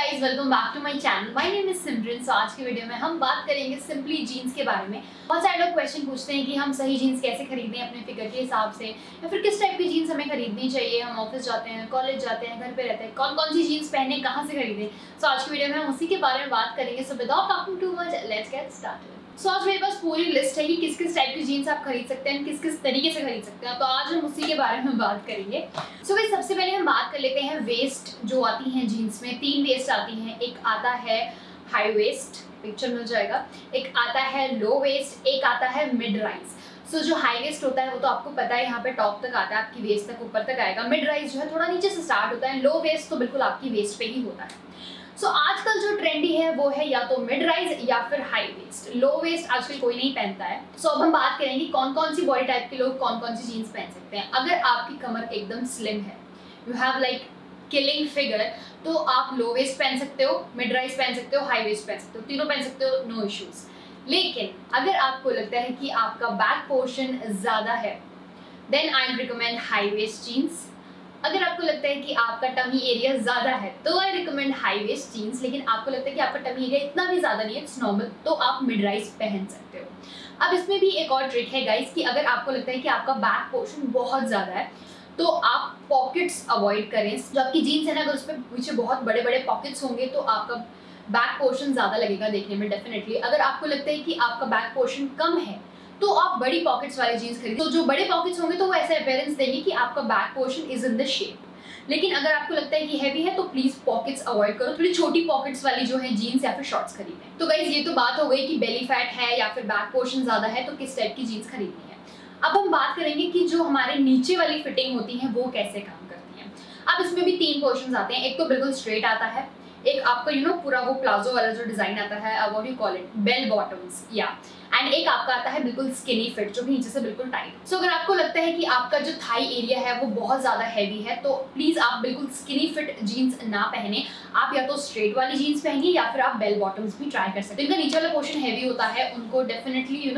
Guys, welcome back to my channel. My name is Simran. So आज की video में हम बात करेंगे सिंपली जीन्स के बारे में। बहुत सारे लोग क्वेश्चन पूछते हैं कि हम सही जीन्स कैसे खरीदें अपने फिगर के हिसाब से, या फिर किस टाइप की जीन्स हमें खरीदनी चाहिए। हम ऑफिस जाते हैं, कॉलेज जाते हैं, घर पे रहते हैं, कौन कौन सी जीन्स पहने, कहाँ से खरीदें। सो आज की वीडियो में हम उसी के बारे में बात करेंगे। So without talking too much, let's get started. So आज मेरे पास पूरी लिस्ट है कि किस किस टाइप की जीन्स आप खरीद सकते हैं, किस किस तरीके से खरीद सकते हैं। तो आज हम उसी के बारे में बात करेंगे। सो गाइस, सबसे पहले हम बात कर लेते हैं वेस्ट जो आती हैं जीन्स में। 3 वेस्ट आती हैं। एक आता है हाई वेस्ट, पिक्चर मिल जाएगा। एक आता है लो वेस्ट, एक आता है मिड राइज। सो जो हाई वेस्ट होता है वो तो आपको पता है, यहाँ पे टॉप तक आता है, आपकी वेस्ट तक ऊपर तक आएगा। मिड राइज जो है थोड़ा नीचे से स्टार्ट होता है। लो वेस्ट तो बिल्कुल आपकी वेस्ट पे ही होता है। सो आजकल जो ट्रेंडी है वो है या तो मिड राइज या फिर हाई वेस्ट। लो वेस्ट आजकल कोई नहीं पहनता है। सो अब हम बात करेंगे कौन कौन सी बॉडी टाइप के लोग कौन कौन सी जीन्स पहन सकते हैं। अगर आपकी कमर एकदम स्लिम है, you have like killing figure, तो आप लो वेस्ट पहन सकते हो, मिड राइज पहन सकते हो, हाई वेस्ट पहन सकते हो, तीनों पहन सकते हो, नो इश्यूज। लेकिन अगर आपको लगता है कि आपका बैक पोर्शन ज़्यादा है, then I recommend high waist jeans. अगर आपको लगता है कि आपका टमी एरिया ज़्यादा है तो I recommend high waist jeans. लेकिन आपको लगता है कि आपका टमी एरिया इतना भी ज़्यादा नहीं है, इट्स नॉर्मल, तो आप मिड राइज पहन सकते हो। अब इसमें भी एक और ट्रिक है गाइस कि अगर आपको लगता है कि आपका बैक पोर्शन बहुत ज़्यादा है तो आप पॉकेट्स अवॉइड करें। जो आपकी जीन्स है ना, अगर उस पर पीछे बहुत बड़े बड़े पॉकेट्स होंगे तो आपका बैक पोर्शन ज़्यादा लगेगा देखने में डेफिनेटली। अगर आपको लगता है कि आपका बैक पोर्शन कम है तो आप बड़ी पॉकेट्स वाली जीन्स खरीदें। तो जो बड़े पॉकेट्स होंगे तो वो ऐसे अपीयरेंस देंगे कि आपका back portion is in the shape. लेकिन अगर आपको लगता है कि हैवी है तो प्लीज पॉकेट्स अवॉइड करो, थोड़ी छोटी पॉकेट्स वाली जो है जीन्स या फिर शॉर्ट्स खरीदें। तो गाइस, ये तो बात हो गई कि बेली फैट है या फिर बैक पोर्शन ज्यादा है तो किस टाइप की जीन्स खरीदनी है। अब हम बात करेंगे कि जो हमारे नीचे वाली फिटिंग होती है वो कैसे काम करती है। अब इसमें भी 3 पोर्शन आते हैं। एक तो बिल्कुल स्ट्रेट आता है, एक आपका पूरा वो प्लाजो वाला जो डिजाइन आता है, what you call it, bell bottoms, या एंड एक आपका आता है बिल्कुल स्किनी फिट जो भी नीचे से बिल्कुल टाइट। सो अगर आपको लगता है कि आपका जो थाई एरिया है वो बहुत ज़्यादा हैवी है तो प्लीज़ आप बिल्कुल स्किनी फिट जीन्स ना पहने। आप या तो स्ट्रेट वाली जीन्स पहनिए या फिर आप बेल बॉटम्स भी ट्राई कर सकते हैं। इनका नीचे वाला पोर्शन हैवी होता है, उनको डेफिनेटली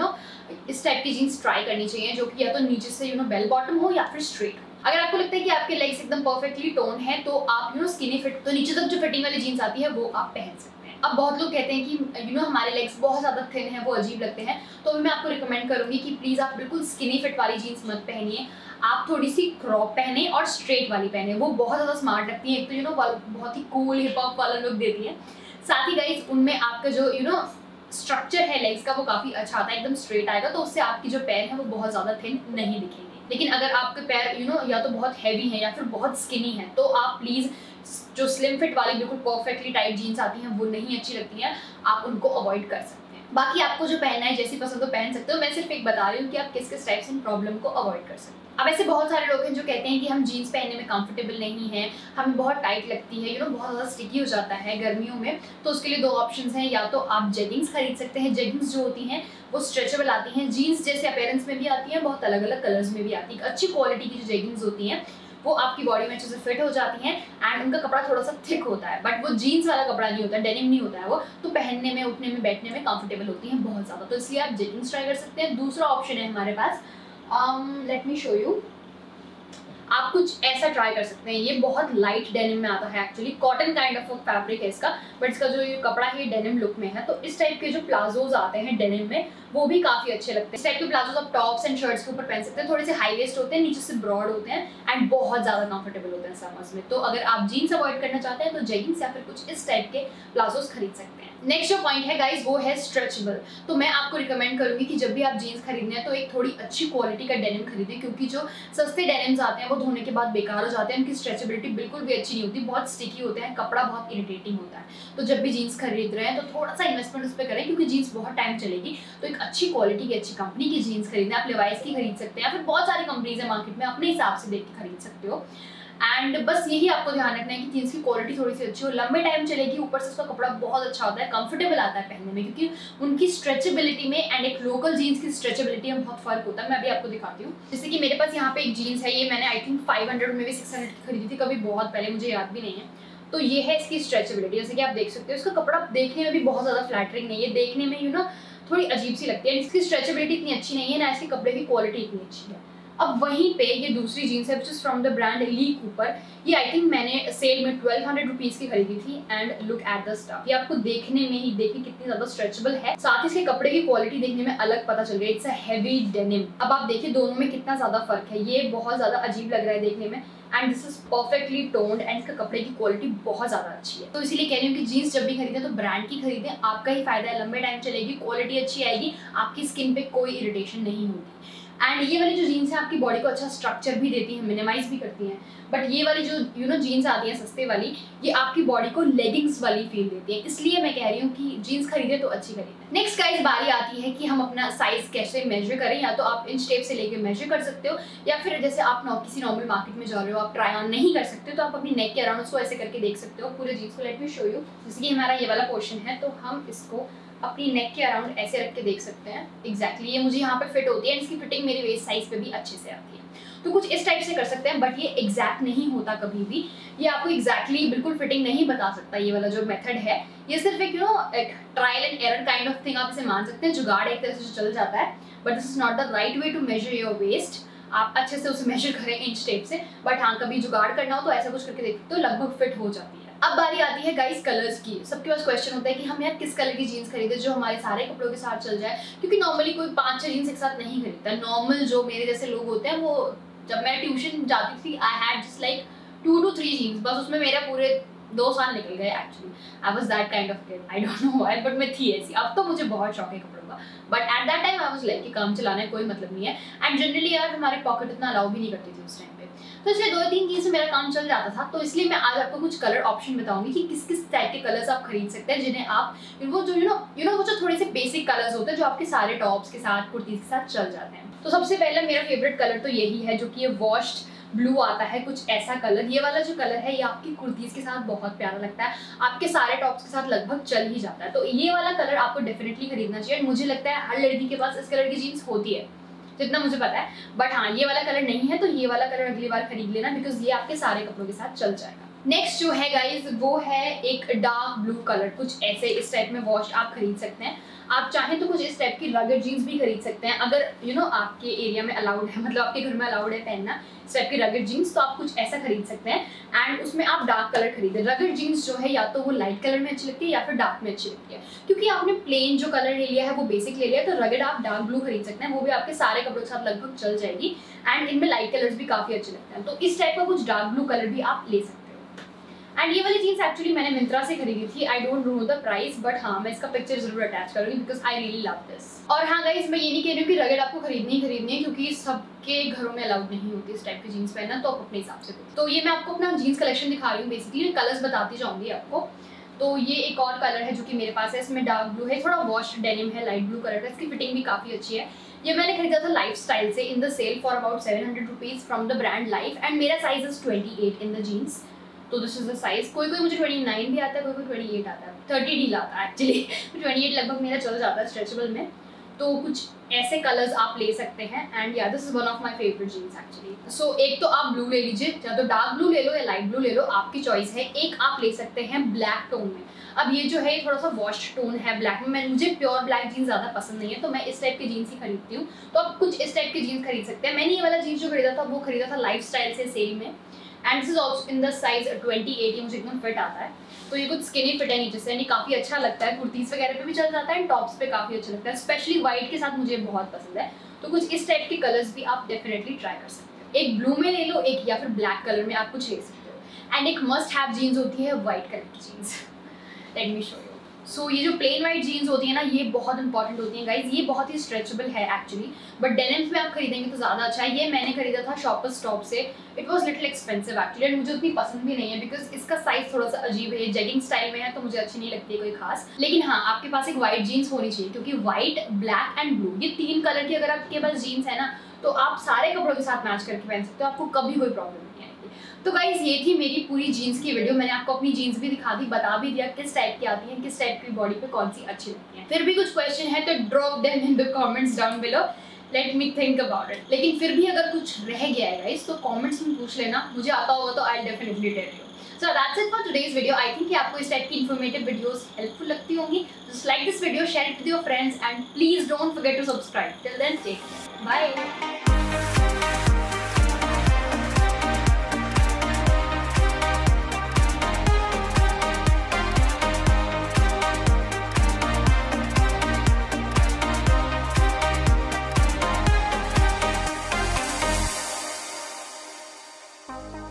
इस टाइप की जीन्स ट्राई करनी चाहिए जो कि या तो नीचे से बेल बॉटम हो या फिर स्ट्रेट हो। अगर आपको लगता है कि आपके लेग्स एकदम परफेक्टली टोन है तो आप स्किनी फिट, तो नीचे तक जो फिटिंग वाली जीन्स आती है वो आप पहन सकते हैं। अब बहुत लोग कहते हैं कि हमारे लेग्स बहुत ज़्यादा थिन है, वो अजीब लगते हैं, तो मैं आपको रिकमेंड करूंगी कि प्लीज़ आप बिल्कुल स्किनी फिट वाली जीन्स मत पहनिए। आप थोड़ी सी क्रॉप पहने और स्ट्रेट वाली पहने, वो बहुत ज़्यादा स्मार्ट लगती है। एक तो बहुत ही कूल हिप हॉप वाला लुक देती है। साथ ही गाइस, उनमें आपका जो स्ट्रक्चर है लेग्स का वो काफ़ी अच्छा आता है, एकदम स्ट्रेट आएगा, तो उससे आपकी जो पैर है वो बहुत ज़्यादा थिन नहीं दिखेंगे। लेकिन अगर आपके पैर या तो बहुत हैवी हैं या फिर बहुत स्किनी है तो आप प्लीज़ जो स्लिम फिट वाली बिल्कुल परफेक्टली टाइट जीन्स आती हैं वो नहीं अच्छी लगती हैं, आप उनको अवॉइड कर सकते हैं। बाकी आपको जो पहनना है, जैसी पसंद हो पहन सकते हो। मैं सिर्फ एक बता रही हूँ कि आप किस किस टाइप से इन प्रॉब्लम को अवॉइड कर सकते हैं। अब ऐसे बहुत सारे लोग हैं जो कहते हैं कि हम जीन्स पहनने में कंफर्टेबल नहीं है, हमें बहुत टाइट लगती है, बहुत ज़्यादा स्टिकी हो जाता है गर्मियों में। तो उसके लिए 2 ऑप्शंस हैं, या तो आप जेगिंग्स खरीद सकते हैं। जेगिंग्स जो होती हैं वो स्ट्रेचेबल आती हैं, जीन्स जैसे अपीयरेंस में भी आती हैं, बहुत अलग अलग कलर्स में भी आती है। अच्छी क्वालिटी की जो जेगिंग्स होती हैं वो आपकी बॉडी में अच्छे से फिट हो जाती हैं एंड उनका कपड़ा थोड़ा सा थिक होता है, बट वो जीन्स वाला कपड़ा नहीं होता, डेनिम नहीं होता है वो, तो पहनने में, उठने में, बैठने में कंफर्टेबल होती हैं बहुत ज़्यादा। तो इसलिए आप जेगिंग्स ट्राई कर सकते हैं। दूसरा ऑप्शन है हमारे पास, लेट मी शो यू, आप कुछ ऐसा ट्राई कर सकते हैं। ये बहुत लाइट डेनिम में आता है, actually cotton kind of fabric है इसका, बट इसका जो ये कपड़ा है डेनिम लुक में है। तो इस टाइप के जो प्लाजोज आते हैं डेनिम में वो भी काफ़ी अच्छे लगते हैं। इस टाइप के प्लाजोज आप टॉप्स एंड शर्ट्स के ऊपर पहन सकते हैं। थोड़े से हाई वेस्ट होते हैं, नीचे से ब्रॉड होते हैं एंड बहुत ज़्यादा कंफर्टेबल होते हैं समर्स में। तो अगर आप जीन्स अवॉइड करना चाहते हैं तो जेगिंग्स या फिर कुछ इस टाइप के प्लाजोज खरीद सकते हैं। नेक्स्ट जो पॉइंट है गाइज वो है स्ट्रेचेबल। तो मैं आपको रिकमेंड करूंगी कि जब भी आप जीन्स खरीदने हैं तो एक थोड़ी अच्छी क्वालिटी का डेनिम खरीदें, क्योंकि जो सस्ते डेनिम्स आते हैं वो धोने के बाद बेकार हो जाते हैं, उनकी स्ट्रेचेबिलिटी बिल्कुल भी अच्छी नहीं होती, बहुत स्टिकी होते हैं, कपड़ा बहुत इरिटेटिंग होता है। तो जब भी जीन्स खरीद रहे हैं तो थोड़ा सा इन्वेस्टमेंट उस पर करें, क्योंकि जीन्स बहुत टाइम चलेगी। तो एक अच्छी क्वालिटी की, अच्छी कंपनी की जीन्स खरीदें। आप लेवाइस की खरीद सकते हैं या फिर बहुत सारी कंपनीज है मार्केट में, अपने हिसाब से देख के खरीद सकते हो। एंड बस यही आपको ध्यान रखना है कि जीन्स की क्वालिटी थोड़ी सी अच्छी हो, लंबे टाइम चलेगी, ऊपर से उसका कपड़ा बहुत अच्छा होता है, कंफर्टेबल आता है पहनने में, क्योंकि उनकी स्ट्रेचेबिलिटी में एंड एक लोकल जीन्स की स्ट्रेचेबिलिटी में बहुत फर्क होता है। मैं अभी आपको दिखाती हूँ। जैसे कि मेरे पास यहाँ पे एक जीन्स है, ये मैंने आई थिंक 500 में भी 600 की खरीदी थी कभी, बहुत पहले, मुझे याद भी नहीं है। तो ये है इसकी स्ट्रेचेबिलिटी, जैसे कि आप देख सकते हो। इसका कपड़ा देखने में भी बहुत ज़्यादा फ्लैटरिंग नहीं है, देखने में थोड़ी अजीब सी लगती है। इसकी स्ट्रेचेबिलिटी इतनी अच्छी नहीं है, ना इसके कपड़े की क्वालिटी इतनी अच्छी है। अब वहीं पे ये दूसरी जीन्स है which is from the brand Lee Cooper. ये आई थिंक मैंने सेल में 1200 रुपीज की खरीदी थी and look at the stuff. ये आपको देखने में ही देखिए कितनी ज्यादा स्ट्रेचेबल है, साथ ही इसके कपड़े की क्वालिटी देखने में अलग पता चल रही है। It's a heavy denim. अब आप देखिए दोनों में कितना ज्यादा फर्क है, ये बहुत ज्यादा अजीब लग रहा है देखने में and this is perfectly toned and इसका कपड़े की क्वालिटी बहुत ज्यादा अच्छी है। तो इसीलिए कह रही हूँ कि जीन्स जब भी खरीदें तो ब्रांड की खरीदें, आपका ही फायदा है, लंबे टाइम चलेगी, क्वालिटी अच्छी आएगी, आपकी स्किन पे कोई इरिटेशन नहीं होगी। एंड ये वाली जो जीन्स है आपकी बॉडी को अच्छा स्ट्रक्चर भी देती है, मिनिमाइज भी करती हैं। बट ये वाली जो जीन्स आती है सस्ते वाली, ये आपकी बॉडी को लेगिंग्स वाली फील देती है, इसलिए मैं कह रही हूँ कि जीन्स खरीदे तो अच्छी खरीदें। नेक्स्ट गाइस बारी आती है कि हम अपना साइज कैसे मेजर करें। या तो आप इंच टेप से लेके मेजर कर सकते हो, या फिर जैसे आप किसी नॉर्मल मार्केट में जा रहे हो, आप ट्राई ऑन नहीं कर सकते तो आप अपनी नेक के अराउंड उसको ऐसे करके देख सकते हो पूरे जीन्स को। Late me show you. जैसे कि हमारा ये वाला पोर्शन है तो हम इसको अपनी नेक के अराउंड ऐसे रख के देख सकते हैं। एग्जैक्टली ये मुझे यहाँ पे फिट होती है, इसकी फिटिंग मेरी वेस्ट साइज पे भी अच्छे से आती है। तो कुछ इस टाइप से कर सकते हैं, बट ये एग्जैक्ट नहीं होता कभी भी। ये आपको एग्जैक्टली बिल्कुल फिटिंग नहीं बता सकता ये वाला जो मेथड है। ये सिर्फ एक एक trial and error kind of thing, आप इसे मान सकते हैं, जुगाड़ एक तरह से चल जाता है, but this is not the right way to measure your waist. आप अच्छे से उसे मेजर करें इंच टेप से, बट हाँ कभी जुगाड़ करना हो तो ऐसा कुछ करके देखते हो, लगभग फिट हो जाती है। अब बारी आती है गाइस कलर्स की। सबके पास क्वेश्चन होता है कि हम यार किस कलर की जीन्स खरीदे जो हमारे सारे कपड़ों के साथ चल जाए, क्योंकि नॉर्मली कोई 5-6 जीन्स एक साथ नहीं खरीदता। नॉर्मल जो मेरे जैसे लोग होते हैं, वो जब मैं ट्यूशन जाती थी I had just like 2 to 3 jeans, बस उसमें मेरा पूरे 2 साल निकल गए। Actually I was that kind of kid, I don't know why, but मैं थी ऐसी। अब तो मुझे बहुत शौक है कपड़ों का, but at that time I was like कि काम चलाना है, कोई मतलब नहीं है। एंड जनरली यार हमारे पॉकेट इतना अलाउ भी नहीं करती थी उस टाइम पे, तो इसलिए 2-3 जीन्स से मेरा काम चल जाता था। तो इसलिए मैं आज आपको कुछ कलर ऑप्शन बताऊंगी कि किस किस टाइप के कलर्स आप खरीद सकते हैं, जिन्हें आप वो जो वो जो थोड़े से बेसिक कलर्स होते हैं जो आपके सारे टॉप्स के साथ, कुर्तीज के साथ चल जाते हैं। तो सबसे पहले मेरा फेवरेट कलर तो यही है, जो कि ये वॉश्ड ब्लू आता है, कुछ ऐसा कलर। ये वाला जो कलर है ये आपकी कुर्तीज के साथ बहुत प्यारा लगता है, आपके सारे टॉप्स के साथ लगभग चल ही जाता है। तो ये वाला कलर आपको डेफिनेटली खरीदना चाहिए। मुझे लगता है हर लड़की के पास इस कलर की जीन्स होती है, जितना मुझे पता है। बट हाँ ये वाला कलर नहीं है तो ये वाला कलर अगली बार खरीद लेना, बिकॉज ये आपके सारे कपड़ों के साथ चल जाएगा। नेक्स्ट जो है गाइज वो है एक डार्क ब्लू कलर, कुछ ऐसे इस टाइप में वॉश आप खरीद सकते हैं। आप चाहें तो कुछ इस टाइप की रगड़ जीन्स भी खरीद सकते हैं, अगर आपके एरिया में अलाउड है, मतलब आपके घर में अलाउड है पहनना इस टाइप की रगड़ जीन्स, तो आप कुछ ऐसा खरीद सकते हैं। एंड उसमें आप डार्क कलर खरीदें। रगड़ जीन्स जो है या तो वो लाइट कलर में अच्छी लगती है या फिर डार्क में अच्छी लगती है, क्योंकि आपने प्लेन जो कलर ले लिया है वो बेसिक ले लिया है, तो रगड़ आप डार्क ब्लू खरीद सकते हैं, वो भी आपके सारे कपड़ों के साथ लगभग चल जाएगी। एंड इनमें लाइट कलर्स भी काफी अच्छे लगते हैं, तो इस टाइप का कुछ डार्क ब्लू कलर भी आप ले सकते हैं। एंड ये वाली जीन्स एक्चुअली मैंने मिंत्रा से खरीदी थी, आई don't know the price, but हाँ मैं इसका पिक्चर जरूर अटैच करूंगी because I really love this. और हाँ गाइस मैं ये नहीं कह रही हूँ कि रगड़ आपको खरीदनी है, क्योंकि सबके घरों में अलाउड नहीं होती इस टाइप की जीन्स पहनना, तो आप अपने हिसाब से देखो। तो ये मैं आपको अपना जीन्स कलेक्शन दिखा रही हूँ, बेसिकली कलर्स बताती जाऊंगी आपको। तो ये एक और कलर है जो कि मेरे पास है, इसमें डार्क ब्लू है, थोड़ा वॉश डेनिम है, लाइट ब्लू कलर है, इसकी फिटिंग भी काफी अच्छी है। ये मैंने खरीदा था लाइफस्टाइल से in the sale for about 700 rupees from the brand life, and मेरा size is 28 in the jeans. तो दिस इज द साइज। कोई मुझे 29 भी आता है, कोई 28 आता है, 30 ढीला आता है एक्चुअली 28 लगभग मेरा चल जाता है स्ट्रेचेबल में। तो कुछ ऐसे कलर्स आप ले सकते हैं, एंड या this is one of my favourite jeans actually. So एक तो आप ब्लू ले लीजिए, या तो डार्क ब्लू ले लो या लाइट ब्लू ले लो, आपकी चॉइस है। एक आप ले सकते हैं ब्लैक टोन में। अब ये जो है थोड़ा सा वॉश टोन है ब्लैक में, मुझे प्योर ब्लैक जीन्स ज़्यादा पसंद नहीं है, तो मैं इस टाइप की जीन्स ही खरीदती हूँ। तो आप कुछ इस टाइप की जीन्स खरीद सकते हैं। मैंने ये वाला जीन्स जो खरीदा था वो खरीदा था लाइफस्टाइल से सेल में, and this is also in the size 28। ये मुझे एकदम फिट आता है, तो ये कुछ स्किनी फिट है नीचे से, यानी काफ़ी अच्छा लगता है, कुर्तीस वगैरह पे भी चल जाता है, एंड टॉप्स पे काफ़ी अच्छा लगता है, स्पेशली व्हाइट के साथ मुझे बहुत पसंद है। तो कुछ इस टाइप के कलर्स भी आप डेफिनेटली ट्राई कर सकते हो। एक ब्लू में ले लो, एक या फिर ब्लैक कलर में आप कुछ ले सकते हो। एंड एक मस्ट हैव जीन्स होती है व्हाइट कलर की jeans, let me show you. So ये जो प्लेन वाइट जीन्स होती है ना, ये बहुत इंपॉर्टेंट होती हैं गाइज, ये बहुत ही स्ट्रेचेबल है एक्चुअली, बट डेनिम्स में आप खरीदेंगे तो ज़्यादा अच्छा है। ये मैंने खरीदा था शॉपर्स स्टॉप से, it was little expensive actually, and मुझे उतनी पसंद भी नहीं है बिकॉज इसका साइज थोड़ा सा अजीब है, जेगिंग स्टाइल में है, तो मुझे अच्छी नहीं लगती है कोई खास। लेकिन हाँ आपके पास एक व्हाइट जीन्स होनी चाहिए, क्योंकि व्हाइट, ब्लैक एंड ब्लू, ये 3 कलर की अगर आपके पास जीन्स है ना, तो आप सारे कपड़ों के साथ मैच करके पहन सकते हो, आपको कभी कोई प्रॉब्लम नहीं आएगी। तो गाइज ये थी मेरी पूरी जीन्स की वीडियो। मैंने आपको अपनी जीन्स भी दिखा दी, बता भी दिया किस टाइप की आती है, किस टाइप की बॉडी पे कौन सी अच्छी लगती है। फिर भी कुछ क्वेश्चन है तो drop them in the comments down below, let me think about it. लेकिन फिर भी अगर कुछ रह गया है गाइज तो कमेंट्स में पूछ लेना, मुझे आता होगा तो I definitely tell you. So that's it for today's video. I think कि आपको इस टाइप की इन्फॉर्मेटिव वीडियोस हेल्पफुल लगती होंगी। Just like this video, share it with your friends, and please don't forget to subscribe. Till then, take care. Bye. है।